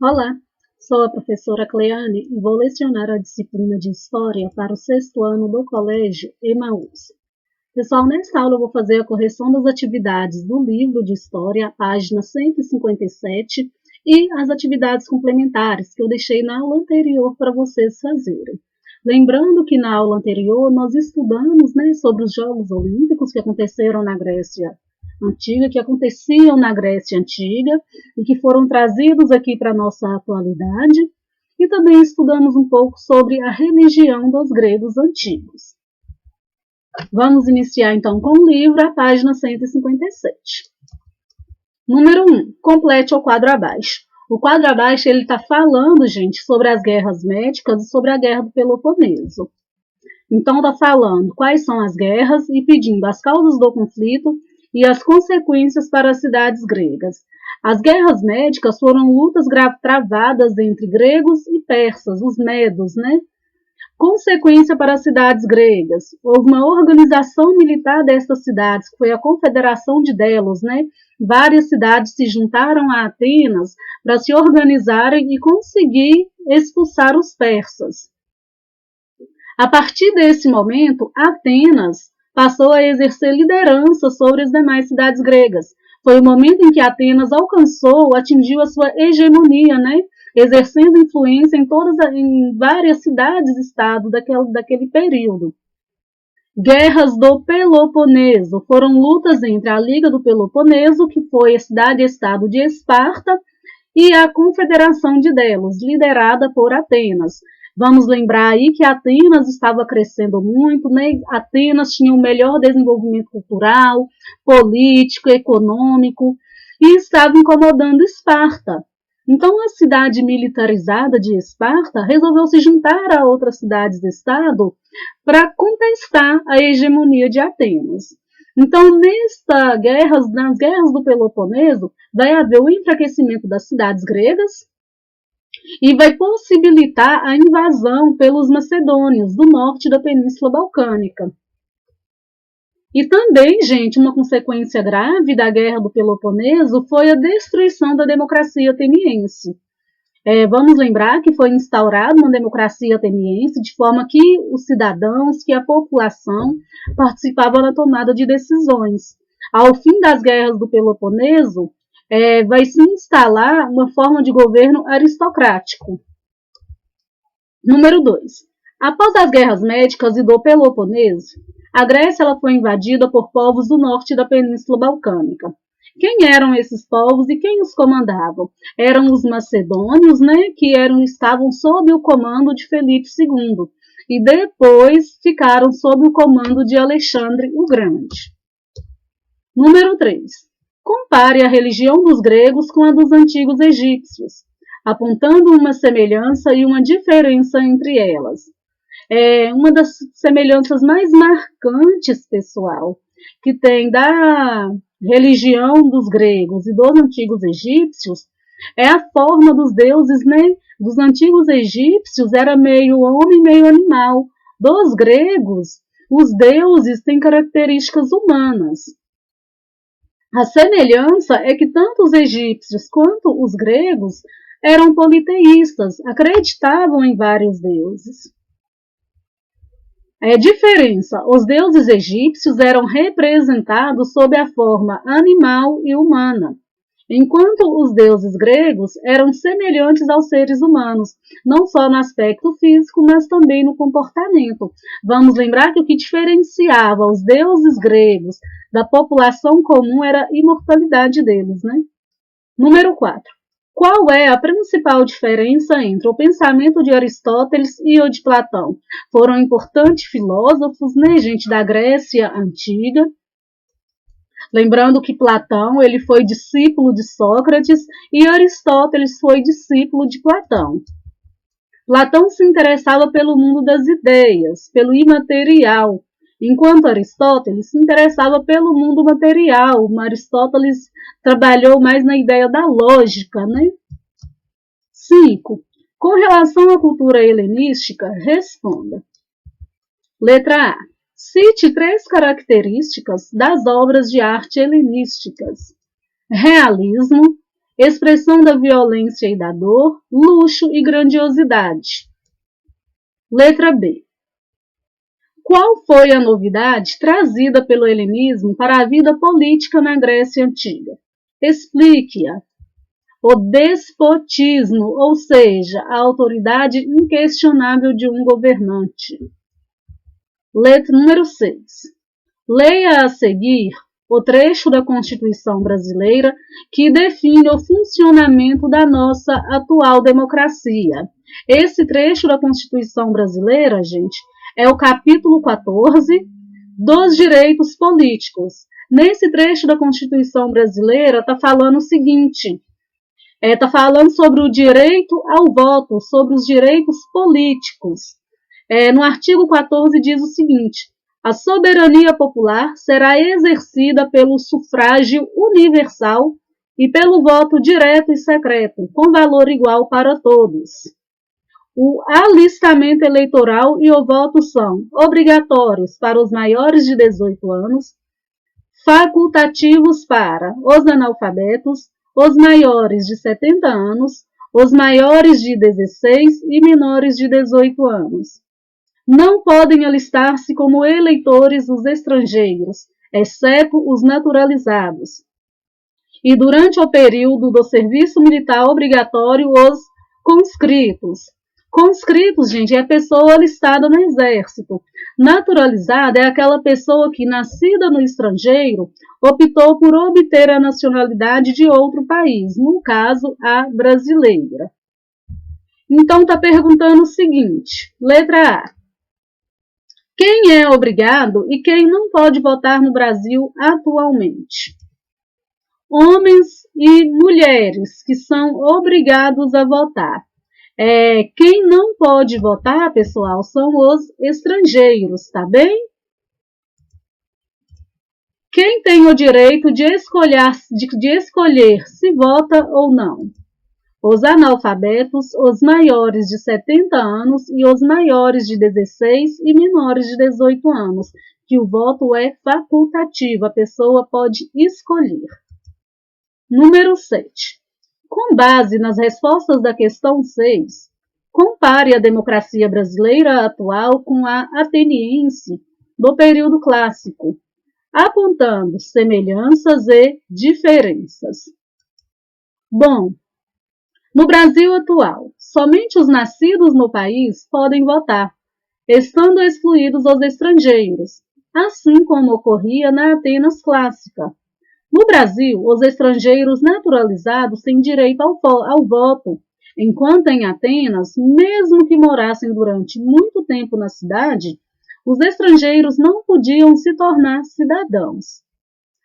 Olá, sou a professora Cleane e vou lecionar a disciplina de História para o 6º ano do Colégio Emaús. Pessoal, nesta aula eu vou fazer a correção das atividades do livro de História, página 157, e as atividades complementares que eu deixei na aula anterior para vocês fazerem. Lembrando que na aula anterior nós estudamos sobre os Jogos Olímpicos que aconteceram na Grécia Antiga, que aconteciam na Grécia Antiga e que foram trazidos aqui para a nossa atualidade, e também estudamos um pouco sobre a religião dos gregos antigos. Vamos iniciar então com o livro, a página 157. Número 1. Complete o quadro abaixo. O quadro abaixo ele está falando, gente, sobre as guerras médicas e sobre a guerra do Peloponeso. Então está falando quais são as guerras e pedindo as causas do conflito e as consequências para as cidades gregas. As guerras médicas foram lutas travadas entre gregos e persas, os medos, Consequência para as cidades gregas. Houve uma organização militar dessas cidades, que foi a Confederação de Delos, Várias cidades se juntaram a Atenas para se organizarem e conseguir expulsar os persas. A partir desse momento, Atenas passou a exercer liderança sobre as demais cidades gregas. Foi o momento em que Atenas atingiu a sua hegemonia, exercendo influência em várias cidades-estado daquele período. Guerras do Peloponeso foram lutas entre a Liga do Peloponeso, que foi a cidade-estado de Esparta, e a Confederação de Delos, liderada por Atenas. Vamos lembrar aí que Atenas estava crescendo muito, Atenas tinha o melhor desenvolvimento cultural, político, econômico, e estava incomodando Esparta. Então, a cidade militarizada de Esparta resolveu se juntar a outras cidades-estado para contestar a hegemonia de Atenas. Então, nas guerras do Peloponeso, vai haver o enfraquecimento das cidades gregas e vai possibilitar a invasão pelos macedônios do norte da Península Balcânica. E também, gente, uma consequência grave da Guerra do Peloponeso foi a destruição da democracia ateniense. Vamos lembrar que foi instaurada uma democracia ateniense de forma que os cidadãos, que a população participavam da tomada de decisões. Ao fim das guerras do Peloponeso, vai se instalar uma forma de governo aristocrático. Número 2. Após as guerras médicas e do Peloponeso, a Grécia ela foi invadida por povos do norte da Península Balcânica. Quem eram esses povos e quem os comandavam? Eram os macedônios, que estavam sob o comando de Felipe II e depois ficaram sob o comando de Alexandre o Grande. Número 3. Compare a religião dos gregos com a dos antigos egípcios, apontando uma semelhança e uma diferença entre elas. Uma das semelhanças mais marcantes, pessoal, que tem da religião dos gregos e dos antigos egípcios é a forma dos deuses, Dos antigos egípcios era meio homem, meio animal. Dos gregos, os deuses têm características humanas. A semelhança é que tanto os egípcios quanto os gregos eram politeístas, acreditavam em vários deuses. Diferença: os deuses egípcios eram representados sob a forma animal e humana, enquanto os deuses gregos eram semelhantes aos seres humanos, não só no aspecto físico, mas também no comportamento. Vamos lembrar que o que diferenciava os deuses gregos da população comum era a imortalidade deles, Número 4. Qual é a principal diferença entre o pensamento de Aristóteles e o de Platão? Foram importantes filósofos, gente, da Grécia Antiga. Lembrando que Platão ele foi discípulo de Sócrates e Aristóteles foi discípulo de Platão. Platão se interessava pelo mundo das ideias, pelo imaterial, enquanto Aristóteles se interessava pelo mundo material. Aristóteles trabalhou mais na ideia da lógica, 5. Com relação à cultura helenística, responda. Letra A. Cite 3 características das obras de arte helenísticas: realismo, expressão da violência e da dor, luxo e grandiosidade. Letra B. Qual foi a novidade trazida pelo helenismo para a vida política na Grécia Antiga? Explique-a. O despotismo, ou seja, a autoridade inquestionável de um governante. Letra número 6. Leia a seguir o trecho da Constituição brasileira que define o funcionamento da nossa atual democracia. Esse trecho da Constituição brasileira, gente, é o capítulo 14 dos direitos políticos. Nesse trecho da Constituição brasileira está falando o seguinte, está falando sobre o direito ao voto, sobre os direitos políticos. No artigo 14 diz o seguinte, a soberania popular será exercida pelo sufrágio universal e pelo voto direto e secreto, com valor igual para todos. O alistamento eleitoral e o voto são obrigatórios para os maiores de 18 anos, facultativos para os analfabetos, os maiores de 70 anos, os maiores de 16 e menores de 18 anos. Não podem alistar-se como eleitores os estrangeiros, exceto os naturalizados. E durante o período do serviço militar obrigatório, os conscritos. Conscritos, gente, é a pessoa alistada no exército. Naturalizada é aquela pessoa que, nascida no estrangeiro, optou por obter a nacionalidade de outro país, no caso, a brasileira. Então, está perguntando o seguinte, letra A. Quem é obrigado e quem não pode votar no Brasil atualmente? Homens e mulheres que são obrigados a votar. Quem não pode votar, pessoal, são os estrangeiros, tá bem? Quem tem o direito de escolher se vota ou não? Os analfabetos, os maiores de 70 anos e os maiores de 16 e menores de 18 anos, que o voto é facultativo, a pessoa pode escolher. Número 7. Com base nas respostas da questão 6, compare a democracia brasileira atual com a ateniense do período clássico, apontando semelhanças e diferenças. Bom, no Brasil atual, somente os nascidos no país podem votar, estando excluídos os estrangeiros, assim como ocorria na Atenas clássica. No Brasil, os estrangeiros naturalizados têm direito ao voto, enquanto em Atenas, mesmo que morassem durante muito tempo na cidade, os estrangeiros não podiam se tornar cidadãos.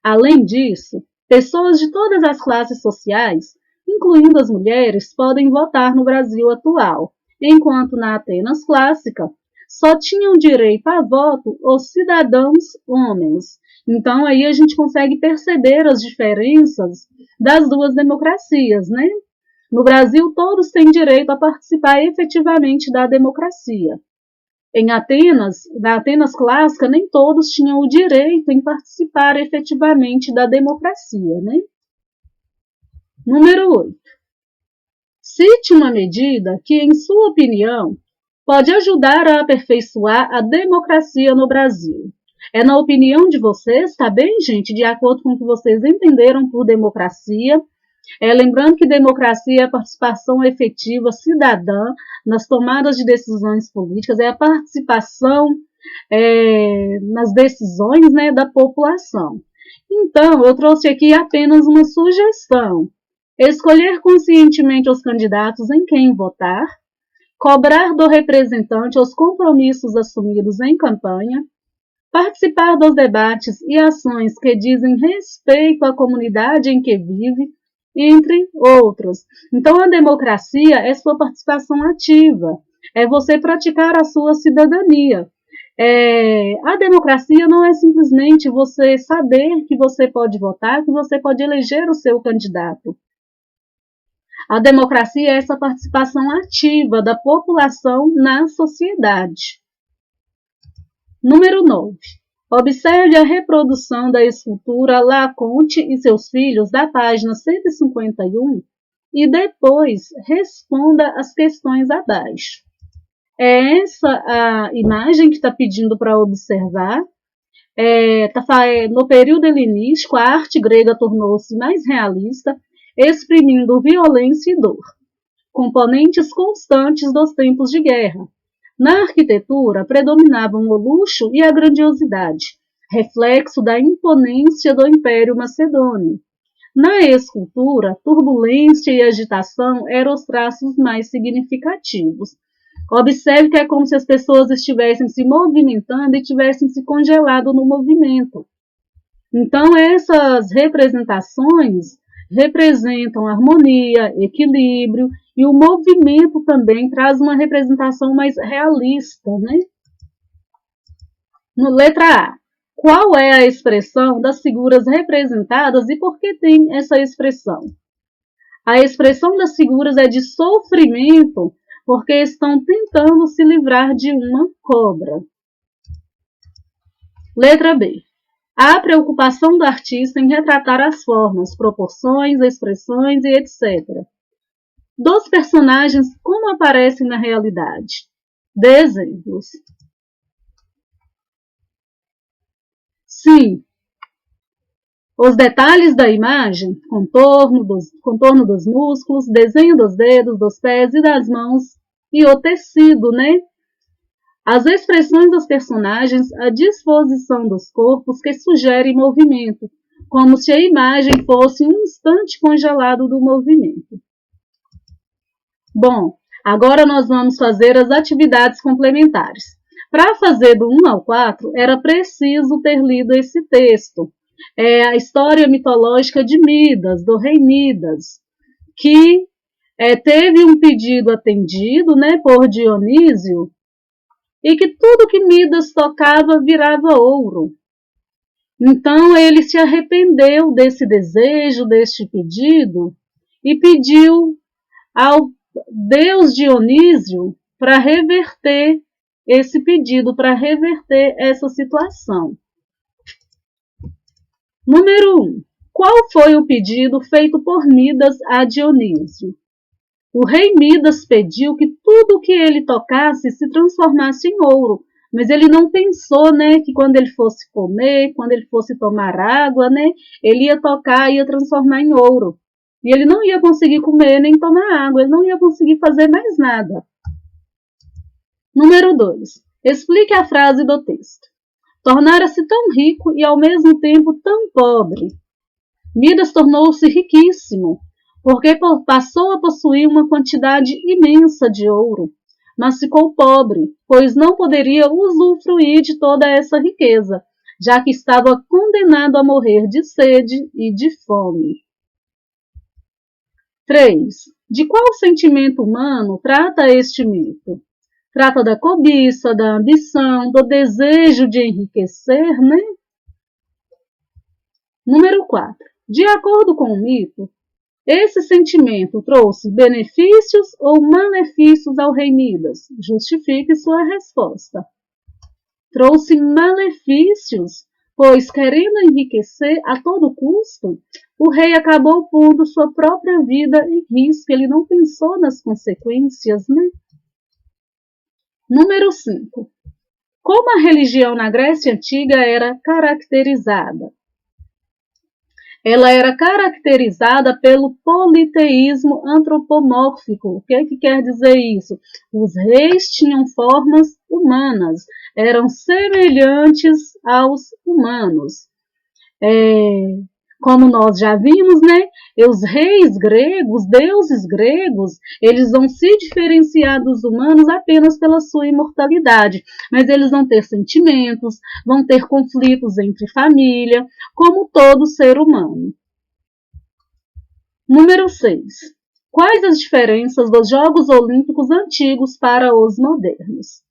Além disso, pessoas de todas as classes sociais, incluindo as mulheres, podem votar no Brasil atual, enquanto na Atenas clássica só tinham direito a voto os cidadãos homens. Então, aí a gente consegue perceber as diferenças das duas democracias, né? No Brasil, todos têm direito a participar efetivamente da democracia. Na Atenas clássica, nem todos tinham o direito em participar efetivamente da democracia, né? Número 8. Cite uma medida que, em sua opinião, pode ajudar a aperfeiçoar a democracia no Brasil. É na opinião de vocês, tá bem, gente? De acordo com o que vocês entenderam por democracia. Lembrando que democracia é a participação efetiva cidadã nas tomadas de decisões políticas, é a participação nas decisões, né, da população. Então, eu trouxe aqui apenas uma sugestão. Escolher conscientemente os candidatos em quem votar, cobrar do representante os compromissos assumidos em campanha, participar dos debates e ações que dizem respeito à comunidade em que vive, entre outros. Então, a democracia é sua participação ativa, é você praticar a sua cidadania. A democracia não é simplesmente você saber que você pode votar, que você pode eleger o seu candidato. A democracia é essa participação ativa da população na sociedade. Número 9. Observe a reprodução da escultura Laconte e seus filhos da página 151 e depois responda as questões abaixo. É essa a imagem que está pedindo para observar. No período helenístico, a arte grega tornou-se mais realista, exprimindo violência e dor, componentes constantes dos tempos de guerra. Na arquitetura, predominavam o luxo e a grandiosidade, reflexo da imponência do Império Macedônio. Na escultura, turbulência e agitação eram os traços mais significativos. Observe que é como se as pessoas estivessem se movimentando e tivessem se congelado no movimento. Então, essas representações representam harmonia, equilíbrio, e o movimento também traz uma representação mais realista, né? No letra A. Qual é a expressão das figuras representadas e por que tem essa expressão? A expressão das figuras é de sofrimento, porque estão tentando se livrar de uma cobra. Letra B. Há preocupação do artista em retratar as formas, proporções, expressões e etc. dos personagens como aparecem na realidade. Dê exemplos. Sim. Os detalhes da imagem, contorno dos músculos, desenho dos dedos, dos pés e das mãos e o tecido, né? As expressões dos personagens, a disposição dos corpos que sugerem movimento, como se a imagem fosse um instante congelado do movimento. Bom, agora nós vamos fazer as atividades complementares. Para fazer do 1 ao 4, era preciso ter lido esse texto. É a história mitológica de Midas, do rei Midas, que teve um pedido atendido, né, por Dionísio, e que tudo que Midas tocava virava ouro. Então ele se arrependeu desse desejo, deste pedido, e pediu ao deus Dionísio para reverter esse pedido, para reverter essa situação. Número 1. Qual foi o pedido feito por Midas a Dionísio? O rei Midas pediu que tudo que ele tocasse se transformasse em ouro, mas ele não pensou, né, que quando ele fosse comer, quando ele fosse tomar água, né, ele ia tocar e ia transformar em ouro. E ele não ia conseguir comer nem tomar água, ele não ia conseguir fazer mais nada. Número 2. Explique a frase do texto. Tornara-se tão rico e ao mesmo tempo tão pobre. Midas tornou-se riquíssimo, porque passou a possuir uma quantidade imensa de ouro, mas ficou pobre, pois não poderia usufruir de toda essa riqueza, já que estava condenado a morrer de sede e de fome. 3. De qual sentimento humano trata este mito? Trata da cobiça, da ambição, do desejo de enriquecer, né? Número 4. De acordo com o mito, esse sentimento trouxe benefícios ou malefícios ao rei Midas? Justifique sua resposta. Trouxe malefícios, pois, querendo enriquecer a todo custo, o rei acabou pondo sua própria vida em risco. Ele não pensou nas consequências, né? Número 5. Como a religião na Grécia Antiga era caracterizada? Ela era caracterizada pelo politeísmo antropomórfico. O que quer dizer isso? Os reis tinham formas humanas, eram semelhantes aos humanos. Como nós já vimos, né? Os reis gregos, deuses gregos, eles vão se diferenciar dos humanos apenas pela sua imortalidade, mas eles vão ter sentimentos, vão ter conflitos entre família, como todo ser humano. Número 6. Quais as diferenças dos Jogos Olímpicos antigos para os modernos?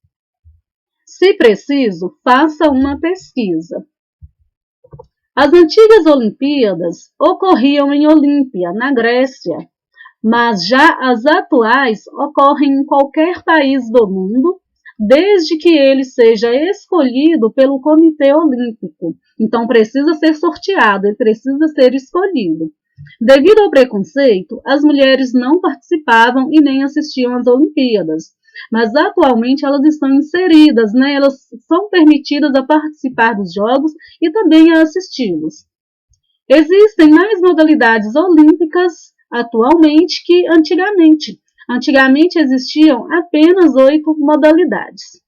Se preciso, faça uma pesquisa. As antigas Olimpíadas ocorriam em Olímpia, na Grécia, mas já as atuais ocorrem em qualquer país do mundo, desde que ele seja escolhido pelo Comitê Olímpico. Então, precisa ser sorteado, ele precisa ser escolhido. Devido ao preconceito, as mulheres não participavam e nem assistiam às Olimpíadas. Mas atualmente elas estão inseridas, né? Elas são permitidas a participar dos Jogos e também a assisti-los. Existem mais modalidades olímpicas atualmente que antigamente. Antigamente existiam apenas 8 modalidades.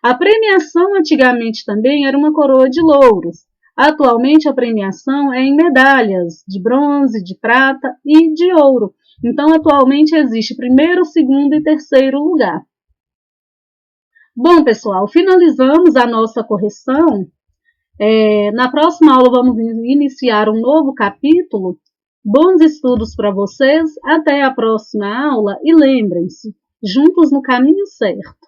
A premiação antigamente também era uma coroa de louros. Atualmente a premiação é em medalhas de bronze, de prata e de ouro. Então atualmente existe primeiro, segundo e terceiro lugar. Bom, pessoal, finalizamos a nossa correção. Na próxima aula vamos iniciar um novo capítulo. Bons estudos para vocês, até a próxima aula e lembrem-se, juntos no caminho certo.